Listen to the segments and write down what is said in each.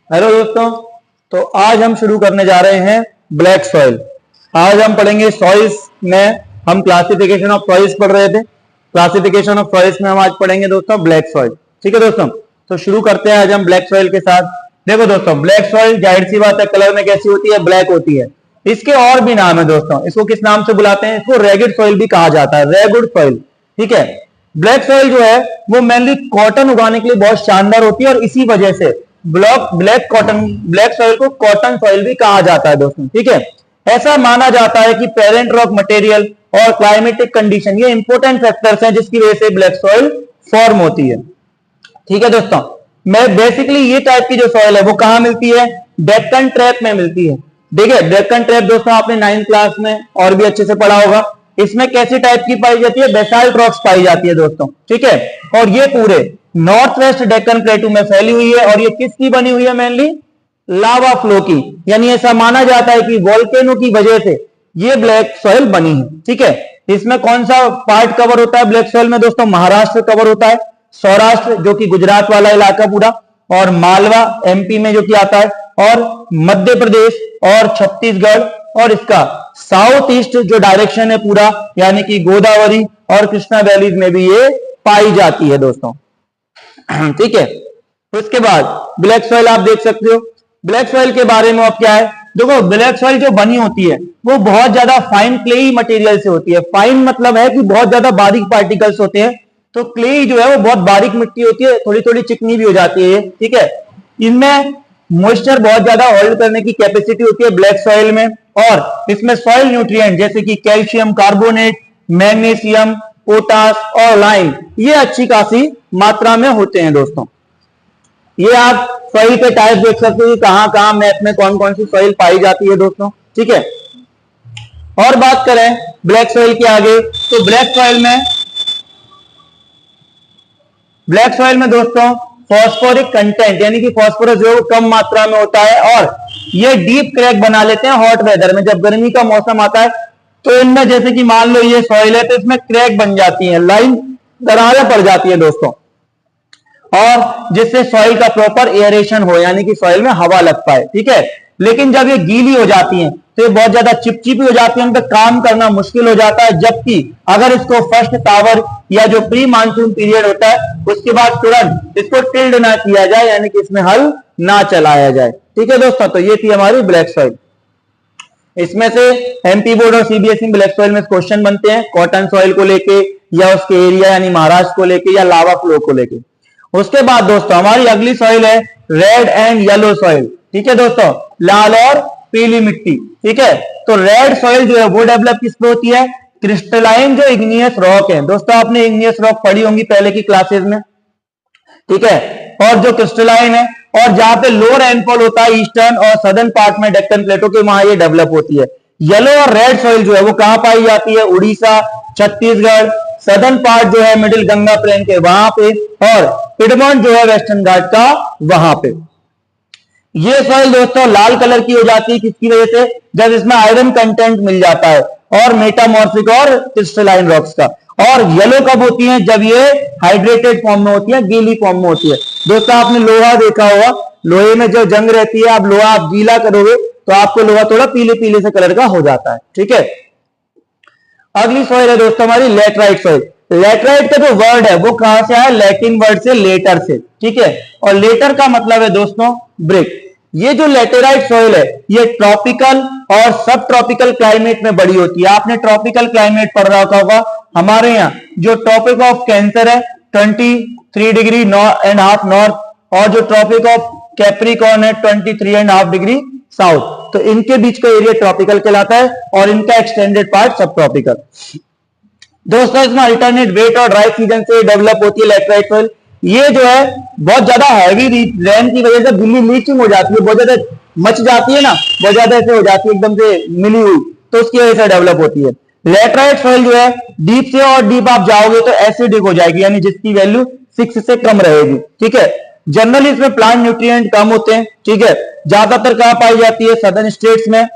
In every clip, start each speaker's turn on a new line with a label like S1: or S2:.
S1: Hello दोस्तों, तो आज हम शुरू करने जा रहे हैं ब्लैक सॉइल। आज हम पढ़ेंगे सॉइल्स में। हम क्लासिफिकेशन ऑफ सॉइल्स पढ़ रहे थे। क्लासिफिकेशन ऑफ सॉइल्स में हम आज पढ़ेंगे दोस्तों ब्लैक सॉइल। ठीक है दोस्तों, तो शुरू करते हैं आज हम ब्लैक सॉइल के साथ। देखो दोस्तों, ब्लैक सॉइल जाहिर सी बात है कलर में कैसी होती है, ब्लैक होती है। इसके और भी नाम है दोस्तों। इसको किस नाम से बुलाते हैं? इसको रेगिड सॉइल भी कहा जाता है, रेगुड सॉइल। ठीक है, ब्लैक सॉइल जो है वो मेनली कॉटन उगाने के लिए बहुत शानदार होती है और इसी वजह से ब्लैक सॉइल को कॉटन सॉइल भी कहा जाता है दोस्तों। ठीक है, ऐसा माना जाता है कि पेरेंट रॉक मटेरियल और क्लाइमेटिक कंडीशन ये इंपॉर्टेंट फैक्टर्स हैं जिसकी वजह से ब्लैक सॉइल फॉर्म होती है। ठीक है दोस्तों, मैं बेसिकली ये टाइप की जो सॉइल है वो कहां मिलती है? डेक्कन ट्रैप में मिलती है। ठीक है, डेक्कन ट्रैप दोस्तों आपने 9th क्लास में और भी अच्छे से पढ़ा होगा। इसमें कैसी टाइप की पाई जाती है? बेसाल्ट रॉक्स पाई जाती है दोस्तों। ठीक है, और ये पूरे नॉर्थ वेस्ट डेक्कन प्लेटू में फैली हुई है और ये किसकी बनी हुई है? मेनली लावा फ्लो की। यानी ऐसा माना जाता है कि वोल्केनो की वजह से ये ब्लैक सॉइल बनी है। ठीक है, इसमें कौन सा पार्ट कवर होता है ब्लैक सॉइल में दोस्तों? महाराष्ट्र कवर होता है, सौराष्ट्र जो कि गुजरात वाला इलाका पूरा, और मालवा एमपी में जो कि आता है, और मध्य प्रदेश और छत्तीसगढ़, और इसका साउथ ईस्ट जो डायरेक्शन है पूरा, यानी कि गोदावरी और कृष्णा वैलीज में भी ये पाई जाती है दोस्तों। ठीक है, उसके बाद ब्लैक सॉइल आप देख सकते हो। ब्लैक सॉइल के बारे में अब क्या है, देखो ब्लैक सॉइल जो बनी होती है वो बहुत ज्यादा फाइन क्लेई मटेरियल से होती है। फाइन मतलब है कि बहुत ज्यादा बारीक पार्टिकल्स होते हैं। तो क्लेई जो है वो बहुत बारीक मिट्टी होती है, थोड़ी थोड़ी चिकनी भी हो जाती है। ठीक है, इनमें मॉइस्चर बहुत ज्यादा होल्ड करने की कैपेसिटी होती है ब्लैक सॉइल में, और इसमें सॉइल न्यूट्रिएंट जैसे कि कैल्शियम कार्बोनेट, मैग्नीशियम, पोटास और लाइम ये अच्छी खासी मात्रा में होते हैं दोस्तों। ये आप सॉइल के टाइप देख सकते हो कहां कहां मैप में कौन कौन सी सॉइल पाई जाती है दोस्तों। ठीक है, और बात करें ब्लैक सॉइल के आगे, तो ब्लैक सॉइल में दोस्तों फॉस्फोरिक कंटेंट यानी कि फॉस्फोरस जो कम मात्रा में होता है, और ये डीप क्रैक बना लेते हैं हॉट वेदर में। जब गर्मी का मौसम आता है तो इनमें जैसे कि मान लो ये सॉइल है तो इसमें क्रैक बन जाती है, लाइन दरारें पड़ जाती है दोस्तों, और जिससे सॉइल का प्रॉपर एयरेशन हो, यानी कि सॉइल में हवा लग पाए। ठीक है, लेकिन जब ये गीली हो जाती हैं तो ये बहुत ज्यादा चिपचिपी हो जाती है, उन पर काम करना मुश्किल हो जाता है। जबकि अगर इसको फर्स्ट टावर या जो प्री मानसून पीरियड होता है उसके बाद तुरंत इसको टिल्ड ना किया जाए, यानी कि इसमें हल ना चलाया जाए। ठीक है दोस्तों, तो ये थी हमारी ब्लैक सॉइल। इसमें से एमपी बोर्ड और सीबीएसई ब्लैक सॉइल में क्वेश्चन बनते हैं कॉटन सॉइल को लेके, या उसके एरिया यानी महाराष्ट्र को लेके, या लावा फ्लो को लेके। उसके बाद दोस्तों हमारी अगली सॉइल है रेड एंड येलो सॉइल। ठीक है दोस्तों, लाल और पीली मिट्टी। ठीक है, तो रेड सॉइल जो है वो डेवलप किस पे होती है? क्रिस्टलाइन जो इग्नियस रॉक है दोस्तों, आपने इग्नियस रॉक पढ़ी होंगी पहले की क्लासेस में। ठीक है, और जो क्रिस्टलाइन है और जहां पे लो रेनफॉल होता है ईस्टर्न और सदर्न पार्ट में डेक्कन प्लेटो के, वहां ये डेवलप होती है। येलो और रेड सॉइल जो है वो कहां पाई जाती है? उड़ीसा, छत्तीसगढ़, सदर्न पार्ट जो है मिडिल गंगा प्लेन के वहां पे, और पिडमॉन्ट जो है वेस्टर्न घाट का वहां पे। ये सॉइल दोस्तों लाल कलर की हो जाती है किसकी वजह से? जब इसमें आयरन कंटेंट मिल जाता है और मेटामॉर्फिक और क्रिस्टलाइन रॉक्स का। और येलो कब होती है? जब ये हाइड्रेटेड फॉर्म में होती है, गीली फॉर्म में होती है। दोस्तों आपने लोहा देखा होगा, लोहे में जो जंग रहती है, आप लोहा आप गीला करोगे तो आपको लोहा थोड़ा पीले पीले से कलर का हो जाता है। ठीक है, अगली सॉइल है दोस्तों हमारी लेटराइट सॉइल। लेटराइट का जो वर्ड है वो कहां से आया? लैटिन वर्ड से लेटर से। ठीक है, और लेटर का मतलब है दोस्तों ब्रिक। ये जो लेटेराइट सॉइल है ये ट्रॉपिकल और सब ट्रॉपिकल क्लाइमेट में बड़ी होती है। आपने ट्रॉपिकल क्लाइमेट पढ़ रखा होगा। हमारे यहाँ जो ट्रॉपिक ऑफ कैंसर है 23.5 नॉर्थ, और जो ट्रॉपिक ऑफ कैप्रिकॉर्न है 23.5 डिग्री साउथ। तो इनके बीच का एरिया ट्रॉपिकल कहलाता है और इनका एक्सटेंडेड पार्ट सब ट्रॉपिकल। दोस्तों इसमें अल्टरनेट वेट और ड्राई सीजन से डेवलप होती है लेटराइट सॉइल। ये जो है बहुत ज्यादा हैवी रेन की वजह से गिल्ली लीचिंग हो जाती है, बहुत ज्यादा मच जाती है ना, बहुत ज्यादा ऐसे हो जाती है एकदम से मिली हुई, तो उसकी वजह से डेवलप होती है। लेटराइट सॉइल जो है डीप से और डीप आप जाओगे तो एसिडिक हो जाएगी, यानी जिसकी वैल्यू 6 से कम रहेगी। ठीक है, जनरली इसमें प्लांट न्यूट्रिएंट कम होते हैं। ठीक है, ज्यादातर कहां पाई जाती है? सदर्न स्टेट्स में,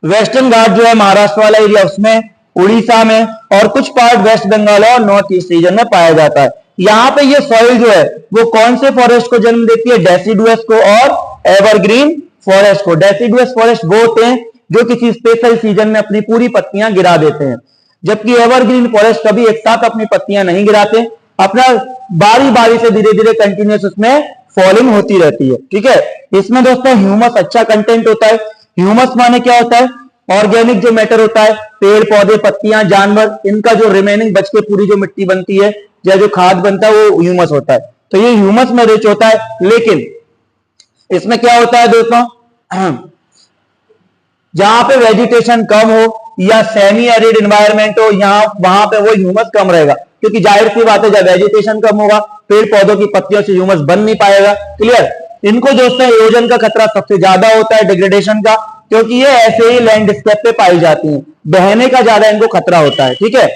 S1: वेस्टर्न घाट जो है महाराष्ट्र वाला एरिया उसमें, उड़ीसा में, और कुछ पार्ट वेस्ट बंगाल और नॉर्थ ईस्ट रीजन में पाया जाता है। यहाँ पे ये सॉइल जो है वो कौन से फॉरेस्ट को जन्म देती है, डेसिडुअस को और एवरग्रीन फॉरेस्ट को। डेसिडुअस फॉरेस्ट वो होते हैं जो किसी स्पेशल सीजन में अपनी पूरी पत्तियां गिरा देते हैं, जबकि एवरग्रीन फॉरेस्ट कभी एक साथ अपनी पत्तियां नहीं गिराते, अपना बारी बारी से धीरे धीरे कंटिन्यूस उसमें फॉलिंग होती रहती है। ठीक है, इसमें दोस्तों ह्यूमस अच्छा कंटेंट होता है। ह्यूमस माने क्या होता है, ऑर्गेनिक जो मैटर होता है, पेड़ पौधे पत्तियां जानवर, इनका जो रिमेनिंग बच के पूरी जो मिट्टी बनती है या जो खाद बनता है वो ह्यूमस होता है। तो ये ह्यूमस में रिच होता है। लेकिन इसमें क्या होता है दोस्तों, जहां पे वेजिटेशन कम हो या सेमी एरिड एनवायरनमेंट हो, यहां वहां पे वो ह्यूमस कम रहेगा, क्योंकि जाहिर सी बात है जब वेजिटेशन कम होगा पेड़ पौधों की पत्तियों से ह्यूमस बन नहीं पाएगा। क्लियर। इनको दोस्तों इरोजन का खतरा सबसे ज्यादा होता है, डिग्रेडेशन का, क्योंकि ये ऐसे ही लैंडस्केप पे पाई जाती हैं, बहने का ज्यादा इनको खतरा होता है। ठीक है,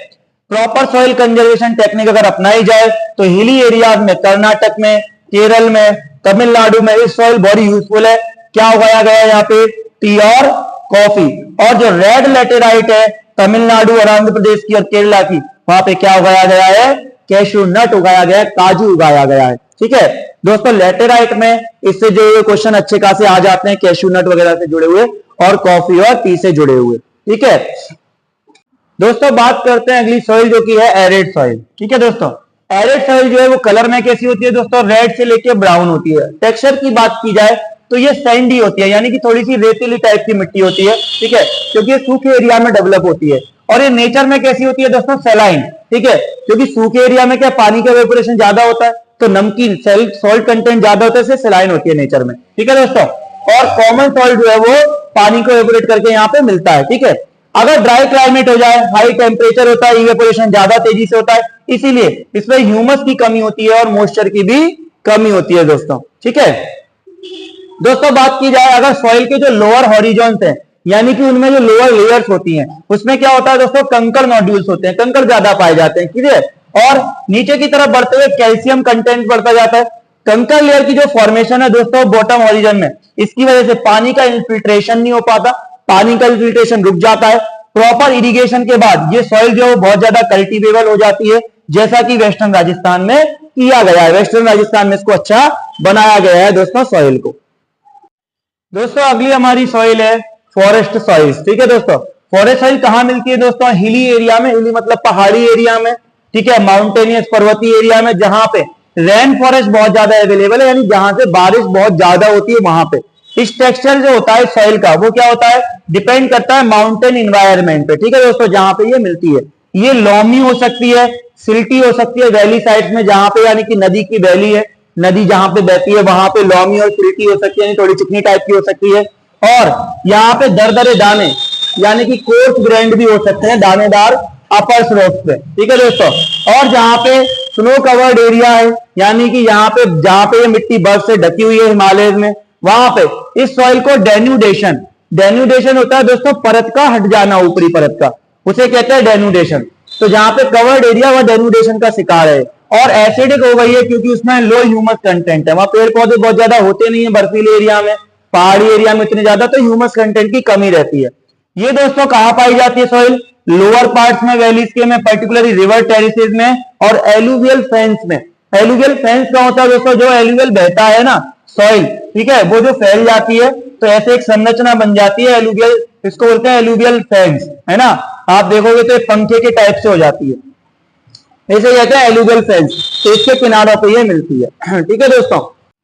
S1: प्रॉपर सॉइल कंजर्वेशन टेक्निक अगर अपनाई जाए तो हिली एरियाज में, कर्नाटक में, केरल में, तमिलनाडु में इस सॉइल बड़ी यूजफुल है। क्या उगाया गया है यहाँ पे, टी और कॉफी। और जो रेड लेटेराइट है तमिलनाडु और आंध्र प्रदेश की और केरला की, वहां पे क्या उगाया गया है, कैशू नट उगाया गया है, काजू उगाया गया है। ठीक है दोस्तों, लेटेराइट में इससे जो क्वेश्चन अच्छे खासे आ जाते हैं, कैशू नट वगैरह से जुड़े हुए और कॉफी और टी से जुड़े हुए। ठीक है दोस्तों, बात करते हैं अगली सॉइल जो कि है एरिड सॉइल। ठीक है दोस्तों, एरिड सॉइल जो है वो कलर में कैसी होती है दोस्तों, रेड से लेके ब्राउन होती है। टेक्सचर की बात की जाए तो ये सैंडी होती है, यानी कि थोड़ी सी रेतीली टाइप की मिट्टी होती है। ठीक है, क्योंकि ये सूखे एरिया में डेवलप होती है। और ये नेचर में कैसी होती है दोस्तों, सैलाइन। ठीक है, क्योंकि सूखे एरिया में क्या पानी का वेपोरेशन ज्यादा होता है, तो नमकीन सॉल्ट कंटेंट ज्यादा होता है, इससे सैलाइन होती है नेचर में। ठीक है दोस्तों, और कॉमन सॉल्ट जो है वो पानी को वेपोरेट करके यहाँ पे मिलता है। ठीक है, अगर ड्राई क्लाइमेट हो जाए, हाई टेम्परेचर होता है, इवेपोरेशन ज्यादा तेजी से होता है, इसीलिए इसमें ह्यूमस की कमी होती है और मॉइस्चर की भी कमी होती है दोस्तों। ठीक है दोस्तों, बात की जाए अगर सॉइल के जो लोअर हॉरिजॉन्स हैं, यानी कि उनमें जो लोअर लेयर्स होती हैं, उसमें क्या होता है दोस्तों, कंकर नोड्यूल्स होते हैं, कंकर ज्यादा पाए जाते हैं। ठीक है, और नीचे की तरफ बढ़ते हुए कैल्शियम कंटेंट बढ़ता जाता है। कंकर लेयर की जो फॉर्मेशन है दोस्तों बॉटम हॉरिजन में, इसकी वजह से पानी का इन्फिल्ट्रेशन नहीं हो पाता, पानी का इन्फिल्ट्रेशन रुक जाता है। प्रॉपर इरिगेशन के बाद ये सॉइल जो है बहुत ज्यादा कल्टीवेबल हो जाती है, जैसा कि वेस्टर्न राजस्थान में किया गया है। वेस्टर्न राजस्थान में इसको अच्छा बनाया गया है दोस्तों सॉइल को। दोस्तों अगली हमारी सॉइल है फॉरेस्ट सॉइल। ठीक है दोस्तों, फॉरेस्ट सॉइल कहां मिलती है दोस्तों, हिली एरिया में, हिली मतलब पहाड़ी एरिया में। ठीक है, माउंटेनियस पर्वतीय एरिया में, जहां पे रेन फॉरेस्ट बहुत ज्यादा अवेलेबल है, यानी जहां से बारिश बहुत ज्यादा होती है वहां पे। इस टेक्सचर जो होता है सॉइल का वो क्या होता है, डिपेंड करता है माउंटेन इन्वायरमेंट पे। ठीक है दोस्तों, जहां पे ये मिलती है, ये लॉमी हो सकती है, सिल्टी हो सकती है, वैली साइड में जहां पे यानी कि नदी की वैली है, नदी जहां पे बहती है वहां पे लॉमी और सिल्टी हो सकती है, यानी थोड़ी चिकनी टाइप की हो सकती है। और यहाँ पे दरदरे दाने यानी कि कोर्स ग्रैंड भी हो सकते हैं, दानेदार अपर स्लोप पे। ठीक है दोस्तों, और जहां पे स्नो कवर्ड एरिया है, यानी कि यहाँ पे जहां पे ये मिट्टी बर्फ से ढकी हुई है हिमालय में, वहां पे इस सॉइल को डेन्यूडेशन, डेन्यूडेशन होता है दोस्तों परत का हट जाना, ऊपरी परत का, उसे कहते हैं डेन्यूडेशन। तो जहां पे कवर्ड एरिया वह डेन्यूडेशन का शिकार है। और एसिडिक हो गई है क्योंकि उसमें लो ह्यूमस कंटेंट है, वहां पेड़ पौधे बहुत ज्यादा होते नहीं है बर्फीले एरिया में, पहाड़ी एरिया में इतने ज्यादा, तो ह्यूमस कंटेंट की कमी रहती है। ये दोस्तों कहां पाई जाती है सॉइल, लोअर पार्ट्स में, वैलीज के में, पर्टिकुलरली रिवर टेरिसेज में और एलुवियल फेंस में। एलुवियल फेंस का होता है दोस्तों, जो एलुवियल बहता है ना सॉइल, ठीक है, वो जो फैल जाती है तो ऐसे एक संरचना बन जाती है एलुवियल, इसको बोलते हैं एलुवियल फेंस, है ना। आप देखोगे तो एक पंखे के टाइप से हो जाती है, ऐसे कहते हैं एलुवियल फेंस, तो इसके किनारों पे ये मिलती है। ठीक है दोस्तों,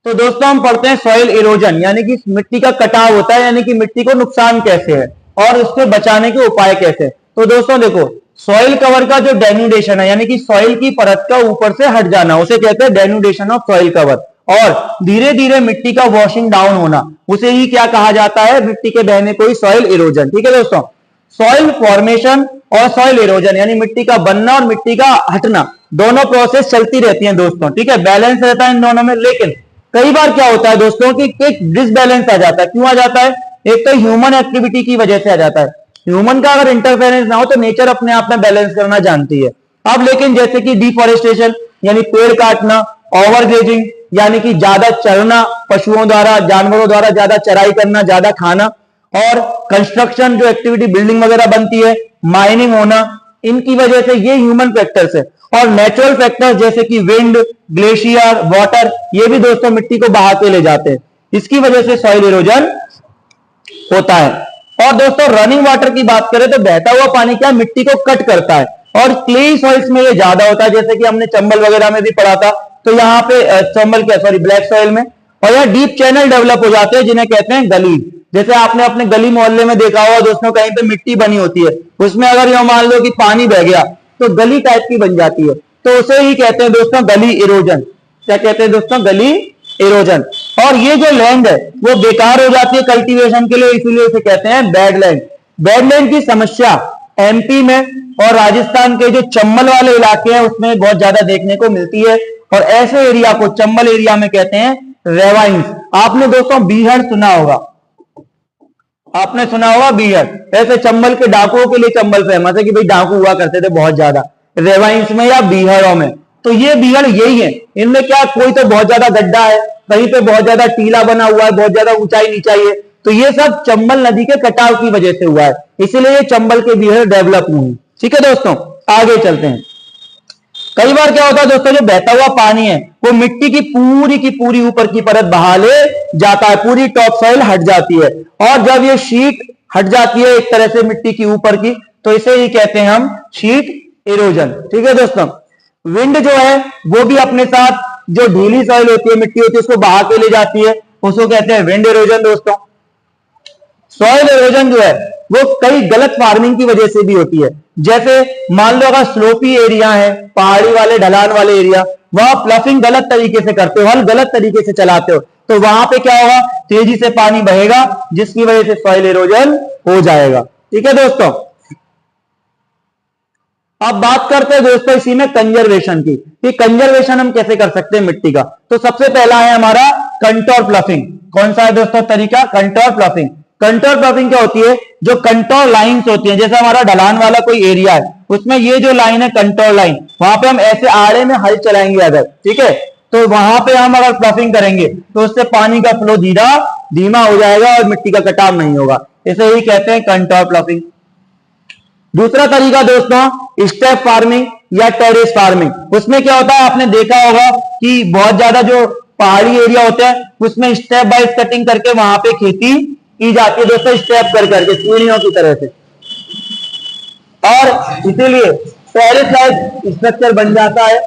S1: तो दोस्तों हम पढ़ते हैं सॉइल इरोजन, यानी कि मिट्टी का कटाव होता है, यानी कि मिट्टी को नुकसान कैसे है और उससे बचाने के उपाय कैसे। तो दोस्तों देखो, सॉइल कवर का जो डेन्यूडेशन है, यानी कि सॉइल की परत का ऊपर से हट जाना, उसे कहते हैं डेन्यूडेशन ऑफ सॉइल कवर। और धीरे धीरे मिट्टी का वॉशिंग डाउन होना, उसे ही क्या कहा जाता है, मिट्टी के बहने को ही सॉइल इरोजन। ठीक है दोस्तों, सॉइल फॉर्मेशन और सॉइल इरोजन यानी मिट्टी का बनना और मिट्टी का हटना, दोनों प्रोसेस चलती रहती हैं दोस्तों। ठीक है, बैलेंस रहता है इन दोनों में। लेकिन कई बार क्या होता है दोस्तों कि एक डिसबैलेंस आ जाता है। क्यों आ जाता है, एक तो ह्यूमन एक्टिविटी की वजह से आ जाता है। ह्यूमन का अगर इंटरफेरेंस ना हो तो नेचर अपने आप में बैलेंस करना जानती है। अब लेकिन जैसे कि डिफॉरेस्टेशन यानी पेड़ काटना, ओवरग्रेजिंग यानी कि ज्यादा चरना, पशुओं द्वारा, जानवरों द्वारा ज्यादा चराई करना, ज्यादा खाना, और कंस्ट्रक्शन जो एक्टिविटी बिल्डिंग वगैरह बनती है, माइनिंग होना, इनकी वजह से ये ह्यूमन फैक्टर्स है। और नेचुरल फैक्टर्स जैसे कि विंड, ग्लेशियर, वाटर, ये भी दोस्तों मिट्टी को बहा के ले जाते हैं। इसकी वजह से सॉइल इरोजन होता है। और दोस्तों रनिंग वाटर की बात करें तो बहता हुआ पानी क्या मिट्टी को कट करता है, और क्ले सॉइल्स में ये ज्यादा होता है, जैसे कि हमने चंबल वगैरह में भी पढ़ा था। तो यहाँ पे चंबल क्या सॉरी ब्लैक सॉइल में, और यहाँ डीप चैनल डेवलप हो जाते हैं जिन्हें कहते हैं गली। जैसे आपने अपने गली मोहल्ले में देखा होगा दोस्तों, कहीं पे मिट्टी बनी होती है, उसमें अगर ये मान लो कि पानी बह गया तो गली टाइप की बन जाती है, तो उसे ही कहते हैं दोस्तों गली इरोजन। क्या कहते हैं दोस्तों? गली इरोजन। और ये जो लैंड है वो बेकार हो जाती है कल्टीवेशन के लिए, इसीलिए इसे कहते हैं बैडलैंड। बैडलैंड की समस्या एमपी में और राजस्थान के जो चंबल वाले इलाके हैं उसमें बहुत ज्यादा देखने को मिलती है, और ऐसे एरिया को चंबल एरिया में कहते हैं रेवाइंस। आपने दोस्तों बीहड़ सुना होगा, आपने सुना होगा बीहड़। ऐसे चंबल के डाकुओं के लिए चंबल फेमस है कि भाई डाकू हुआ करते थे बहुत ज्यादा रेवाइंस में या बीहड़ों में। तो ये बीहड़ यही है, इनमें क्या कोई तो बहुत ज्यादा गड्ढा है, कहीं पे बहुत ज्यादा टीला बना हुआ है, बहुत ज्यादा ऊंचाई नीचाई है, तो ये सब चंबल नदी के कटाव की वजह से हुआ है, इसीलिए ये चंबल के बीहड़ डेवलप हुए। ठीक है दोस्तों, आगे चलते हैं। कई बार क्या होता है दोस्तों, जो बहता हुआ पानी है वो मिट्टी की पूरी ऊपर की परत बहा ले जाता है, पूरी टॉप सॉइल हट जाती है, और जब ये शीट हट जाती है एक तरह से मिट्टी की ऊपर की, तो इसे ही कहते हैं हम शीट इरोजन। ठीक है दोस्तों, विंड जो है वो भी अपने साथ जो ढीली सॉइल होती है, मिट्टी होती है, उसको बहा के ले जाती है, उसको कहते हैं विंड इरोजन। दोस्तों सॉइल इरोजन जो है वो कई गलत फार्मिंग की वजह से भी होती है। जैसे मान लो अगर स्लोपी एरिया है, पहाड़ी वाले ढलान वाले एरिया, वहां प्लफिंग गलत तरीके से करते हो, हल गलत तरीके से चलाते हो, तो वहां पे क्या होगा, तेजी से पानी बहेगा, जिसकी वजह से सॉइल इरोजन हो जाएगा। ठीक है दोस्तों, अब बात करते हैं दोस्तों इसी में कंजर्वेशन की, कि कंजर्वेशन हम कैसे कर सकते हैं मिट्टी का। तो सबसे पहला है हमारा कंटोर प्लफिंग। कौन सा है दोस्तों तरीका? Contour ploughing. कंटोर प्लफिंग क्या होती है? जो कंटोर लाइंस होती है, जैसे हमारा ढलान वाला कोई एरिया है, उसमें ये जो लाइन है कंटोर लाइन, वहां पे हम ऐसे आड़े में हल चलाएंगे अगर, ठीक है, तो वहां पे हम अगर प्लफिंग करेंगे तो उससे पानी का फ्लो धीमा हो जाएगा और मिट्टी का कटाव नहीं होगा। इसे ही कहते हैं कंटोर प्लफिंग। दूसरा तरीका दोस्तों स्टेप फार्मिंग या टेरेस फार्मिंग। उसमें क्या होता है, आपने देखा होगा कि बहुत ज्यादा जो पहाड़ी एरिया होता है उसमें स्टेप बाय कटिंग करके वहां पे खेती की जाती है दोस्तों, स्टेप कर करके सीढ़ियों की तरह से, और इसीलिए टेरेस लाइक स्ट्रक्चर बन जाता है।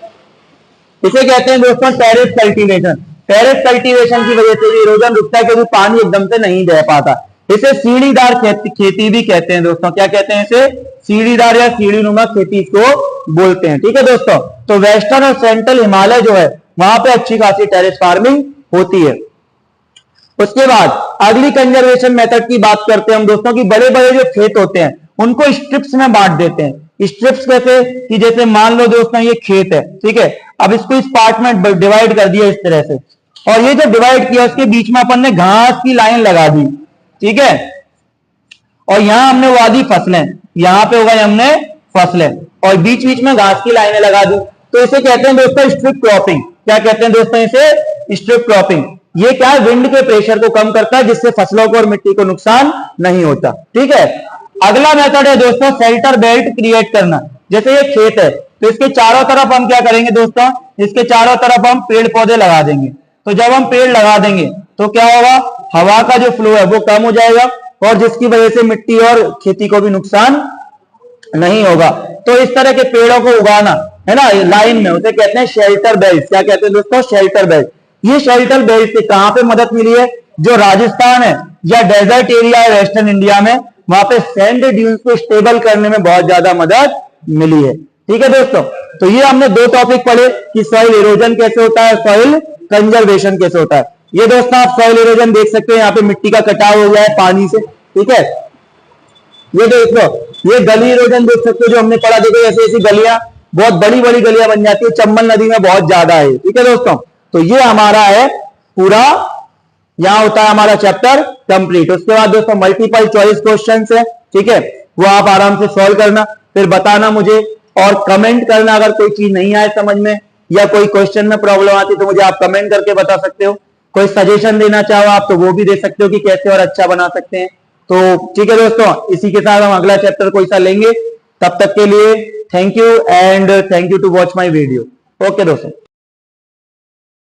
S1: इसे कहते हैं दोस्तों टेरेस कल्टीवेशन। टेरेस कल्टीवेशन की वजह से भी इरोजन रुकता है, क्योंकि पानी एकदम से नहीं बह पाता। इसे सीढ़ीदार खेती भी कहते हैं दोस्तों। क्या कहते हैं इसे? सीढ़ीदार या सीढ़ीनुमा खेती इसको बोलते हैं। ठीक है दोस्तों, तो वेस्टर्न और सेंट्रल हिमालय जो है वहां पे अच्छी खासी टेरेस फार्मिंग होती है। उसके बाद अगली कंजर्वेशन मेथड की बात करते हैं हम दोस्तों, कि बड़े बड़े जो खेत होते हैं उनको स्ट्रिप्स में बांट देते हैं। स्ट्रिप्स कैसे? कि जैसे मान लो दोस्तों ये खेत है, ठीक है, अब इसको इस पार्ट में डिवाइड कर दिया इस तरह से, और ये जो डिवाइड किया उसके बीच में अपन ने घास की लाइन लगा दी, ठीक है, और यहां हमने उगा दी फसलें, यहां पे उगाई हमने फसलें, और बीच बीच में घास की लाइनें लगा दी, तो इसे कहते हैं दोस्तों स्ट्रिप क्रॉपिंग। क्या कहते हैं दोस्तों इसे? Strip cropping. ये क्या है, विंड के प्रेशर को कम करता है, जिससे फसलों को और मिट्टी को नुकसान नहीं होता। ठीक है, अगला मेथड है दोस्तों शेल्टर बेल्ट क्रिएट करना। जैसे ये खेत है तो इसके चारों तरफ हम क्या करेंगे दोस्तों, इसके चारों तरफ हम पेड़ पौधे लगा देंगे। तो जब हम पेड़ लगा देंगे तो क्या होगा, हवा का जो फ्लो है वो कम हो जाएगा, और जिसकी वजह से मिट्टी और खेती को भी नुकसान नहीं होगा। तो इस तरह के पेड़ों को उगाना है ना लाइन में, उसे कहते हैं शेल्टर बेल्ट। क्या कहते हैं दोस्तों? Shelter belt. ये शेल्टर बेल्ट से कहां पे मदद मिली है? जो राजस्थान है या डेजर्ट एरिया है वेस्टर्न इंडिया में, वहां पे सैंड ड्यून्स को स्टेबल करने में बहुत ज्यादा मदद मिली है। ठीक है दोस्तों, तो ये हमने दो टॉपिक पढ़े कि सॉइल इरोजन कैसे होता है, सॉइल कंजर्वेशन कैसे होता है। ये दोस्तों आप सॉइल इरोजन देख सकते हैं, यहाँ पे मिट्टी का कटाव हो गया है पानी से, ठीक है। ये देख लो, ये गली इरोजन देख सकते हो जो हमने पढ़ा, देखो ऐसी ऐसी गलियां, बहुत बड़ी बड़ी गलियां बन जाती है, चंबल नदी में बहुत ज्यादा है। ठीक है दोस्तों, तो ये हमारा है पूरा, यहां होता है हमारा चैप्टर कंप्लीट। उसके बाद दोस्तों मल्टीपल चॉइस क्वेश्चन है, ठीक है, वो आप आराम से सॉल्व करना, फिर बताना मुझे, और कमेंट करना अगर कोई चीज नहीं आए समझ में या कोई क्वेश्चन में प्रॉब्लम आती तो मुझे आप कमेंट करके बता सकते हो। कोई सजेशन देना चाहो आप तो वो भी दे सकते हो कि कैसे और अच्छा बना सकते हैं। तो ठीक है दोस्तों, इसी के साथ हम अगला चैप्टर कोई सा लेंगे, तब तक के लिए thank you and thank you to watch my video. Okay दोस्तों।